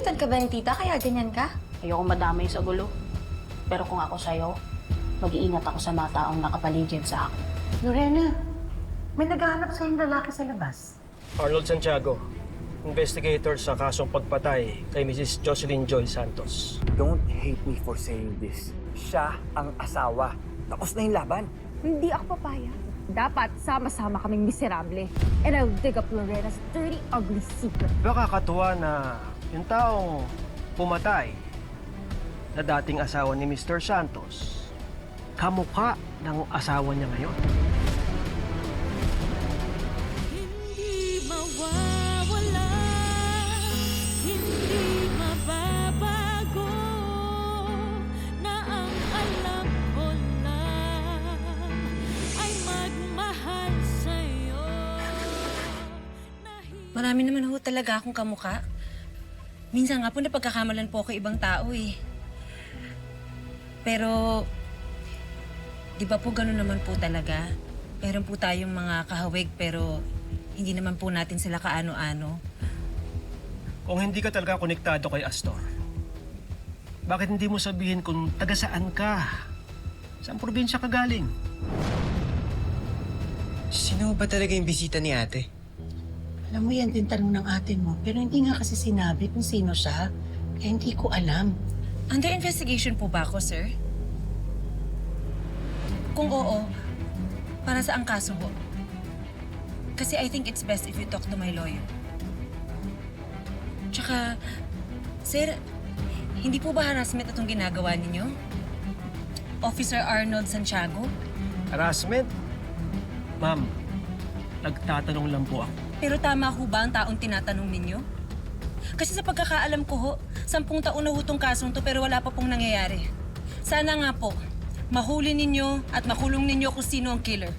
Napilitan ka ba ni tita kaya ganyan ka? Ayoko madamay sa gulo. Pero kung ako sa'yo, mag-iingat ako sa mga taong nakapaligid sa akin. Lorena, may naghahanap sa yung lalaki sa labas. Arnold Santiago, investigator sa kasong pagpatay kay Mrs. Jocelyn Joy Santos. Don't hate me for saying this. Siya ang asawa. Tapos na yung laban. Hindi ako papaya. Dapat sama-sama kaming miserable. And I'll dig up Lorena's dirty, ugly secret. Nakakatuwa na yung taong pumatay na dating asawa ni Mr. Santos, kamukha ng asawa niya ngayon. Hindi mawawala, hindi mababago, na ang alam ko lang ay magmahal sa'yo. Marami naman ho talaga akong kamukha. Minsan nga po napagkakamalan po ako ibang tao eh. Pero, di ba po gano'n naman po talaga? Meron po tayong mga kahawig pero hindi naman po natin sila kaano-ano. Kung hindi ka talaga konektado kay Astor, bakit hindi mo sabihin kung taga saan ka? Saan probinsya ka galing? Sino ba talaga yung bisita ni ate? Alam mo yan din tanong ng ate mo, pero hindi nga kasi sinabi kung sino siya. Kaya hindi ko alam. Under investigation po ba ako, sir? Kung oo, para sa ang kaso ho? Kasi I think it's best if you talk to my lawyer. Tsaka, sir, hindi po ba harassment itong ginagawa ninyo? Officer Arnold Santiago? Harassment? Ma'am, nagtatanong lang po ako. Pero tama ho ba ang taong tinatanong ninyo? Kasi sa pagkakaalam ko ho, 10 taon na ho tong kasong to pero wala pa pong nangyayari. Sana nga po, mahuli ninyo at makulong ninyo kung sino ang killer.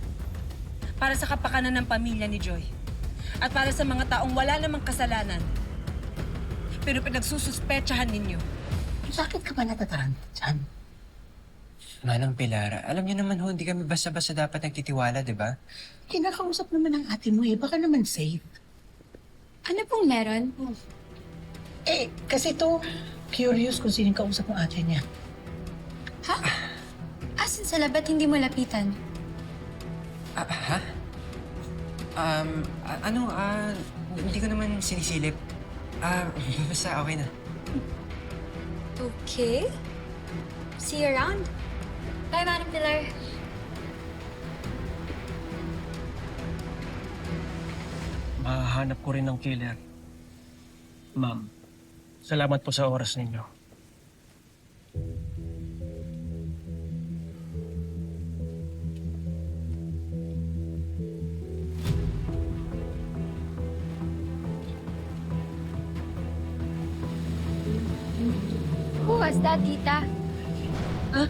Para sa kapakanan ng pamilya ni Joy. At para sa mga taong wala namang kasalanan. Pero pinagsususpetsahan ninyo. Bakit ka ba natataranta dyan? Manang Pilar, alam niyo naman ho, hindi kami basta-basta dapat nagtitiwala, di ba? Kinakausap naman ng ate mo eh. Baka naman safe. Ano pong meron? Eh, kasi to, curious kung sino yung kausap ng ate niya. Ha? Asan sila? Ba't hindi mo lapitan? Ha? Hindi ko naman sinisilip. Basta okay na. Okay. See you around. Bye, Madam Pilar. Mahahanap ko rin ng killer. Ma'am, salamat po sa oras ninyo. Who was that, tita? Huh?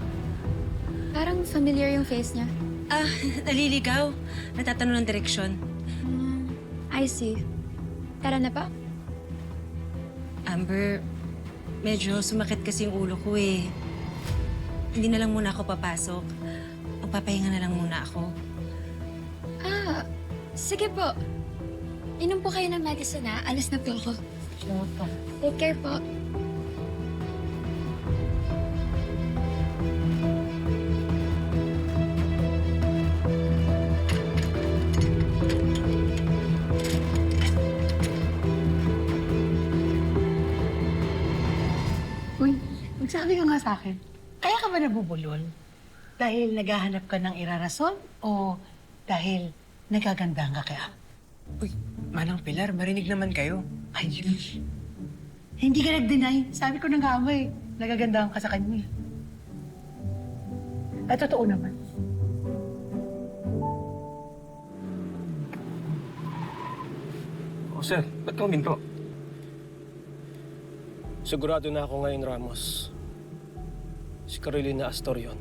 Parang familiar yung face niya. Naliligaw. Natatanong ng direksyon. I see. Tara na pa? Amber, medyo sumakit kasi yung ulo ko eh. Hindi na lang muna ako papasok. Magpapahinga na lang muna ako. Sige po. Inom po kayo ng medicine, ha? Alis na po ako. Take care po. Uy, magsabi ka nga sa akin. Kaya ka ba nabubulol? Dahil naghahanap ka ng irarason o dahil nagagandang ka kaya? Uy, Manang Pilar, marinig naman kayo. Ayun. Hindi ka nag-deny. Sabi ko na nga mo eh. Nagagandahan ka sa kanya. At totoo naman. O sir, ba't ka huminto? Sigurado na ako ngayon, Ramos. Si Carolina Astor yun.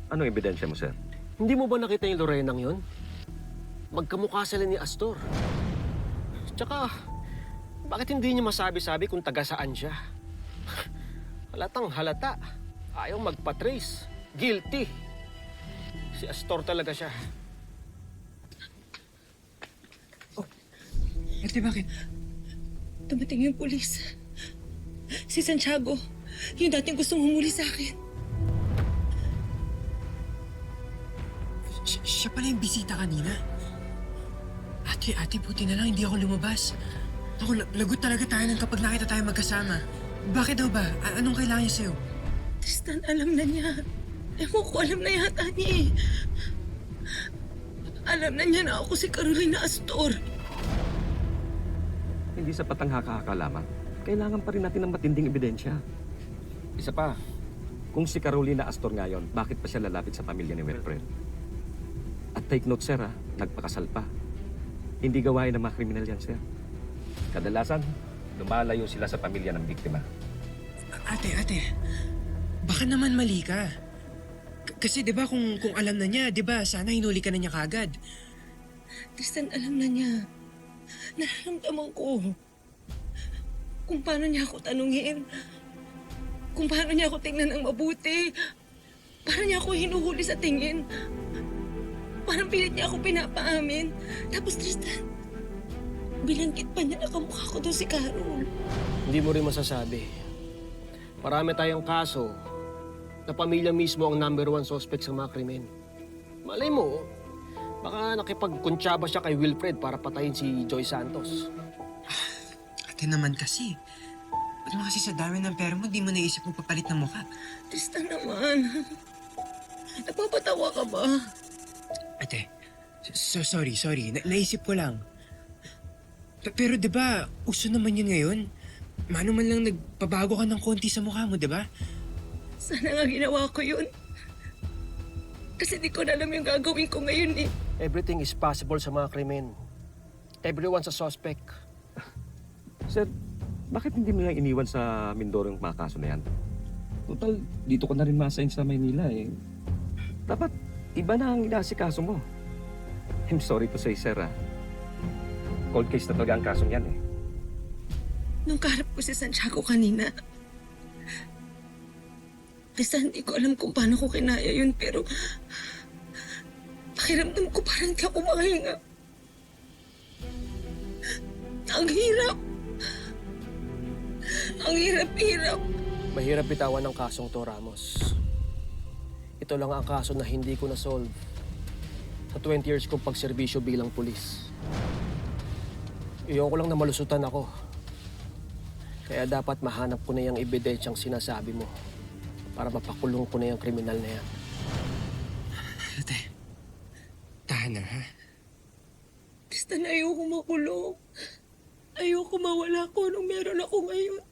Anong ebidensya mo, sir? Hindi mo ba nakita yung Lorenang yun? Magkamukha sila ni Astor. Tsaka, bakit hindi niya masabi-sabi kung taga saan siya? Halatang halata. Ayaw magpa-trace. Guilty. Si Astor talaga siya. Ate, bakit? Dumating yung pulis. Si Santiago. Yung dating gustong humuli sa akin. Siya pala yung bisita kanina. Ate, buti na lang hindi ako lumabas. Ako, lagot talaga tayo ng kapag nakita tayo magkasama. Bakit daw ba? Anong kailangan niya sa'yo? Tristan, alam na niya. Ewan ko, alam na yata niya eh. Alam na niya na ako si Carolina Astor. Hindi sapat ang haka-haka lamang. Kailangan pa rin natin ng matinding ebidensya. Isa pa, kung si Carolina Astor ngayon, bakit pa siya lalapit sa pamilya ni Wilfred? At take note, sir, nagpakasal pa. Hindi gawain ng mga kriminal yan, sir. Kadalasan, lumalayo sila sa pamilya ng biktima. Ate, baka naman mali ka. Kasi 'di ba kung alam na niya, 'di ba, sana hinuli ka na niya kagad. Tristan, alam na niya. Nararamdaman ko. Kung paano niya ako tanungin. Kung paano niya ako tingnan ng mabuti. Paano niya ako hinuhuli sa tingin. Parang pilit niya ako pinapaamin. Tapos Tristan, bilangkit pa niya na kamukha ko doon si Carol. Hindi mo rin masasabi. Marami tayong kaso na pamilya mismo ang number 1 suspect sa mga krimen. Malay mo, baka nakipagkuntsaba siya kay Wilfred para patayin si Joy Santos. Ate naman kasi. Ba't naman kasi sa dami ng pera mo, di mo naisip magpapalit ng mukha? Tristan naman, napapatawa ka ba? Ate, sorry. Naisip ko lang. Pero 'di ba, uso naman yun ngayon. Mano man lang nagpabago ka ng konti sa mukha mo, 'di ba? Sana nga ginawa ko yun. Kasi di ko na alam yung gagawin ko ngayon eh. Everything is possible sa mga krimen. Everyone's a suspect. Sir, bakit hindi mo lang iniwan sa Mindoro yung mga kaso na yan? Total, dito ka na rin ma-assign sa Maynila eh. Dapat, iba na ang inasikaso mo. I'm sorry to say, sir, cold case na talaga ang kasong yan eh. Nung kaharap ko si Santiago kanina, basta hindi ko alam kung paano ko kinaya yun, pero pakiramdam ko parang di ako makahinga. Ang hirap. Ang hirap-hirap. Mahirap bitawan ng kasong to, Ramos. Ito lang ang kaso na hindi ko na-solve sa 20 years kong pagserbisyo bilang pulis. Iyon ko lang na malusutan ako. Kaya dapat mahanap ko na yung ebidensyang sinasabi mo para mapakulong ko na yung kriminal na yan. Ate, tahan na, ha? Tristan, ayoko makulong. Ayoko mawala ko nung meron ako ngayon.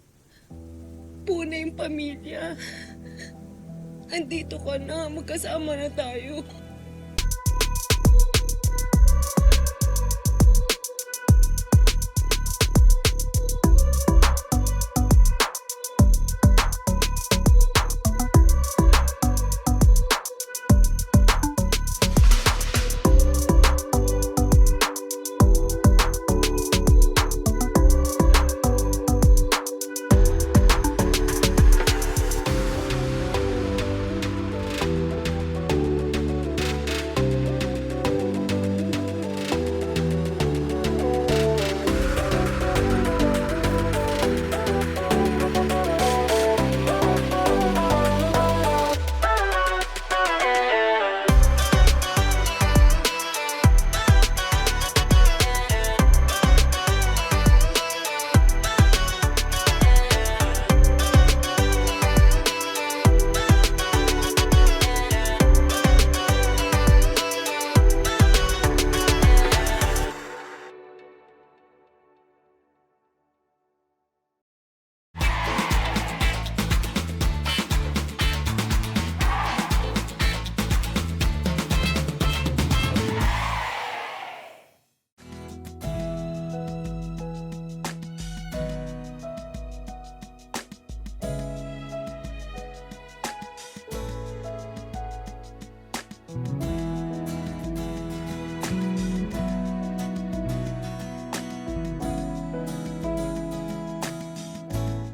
Puna yung pamilya. Andito ka na, magkasama na tayo.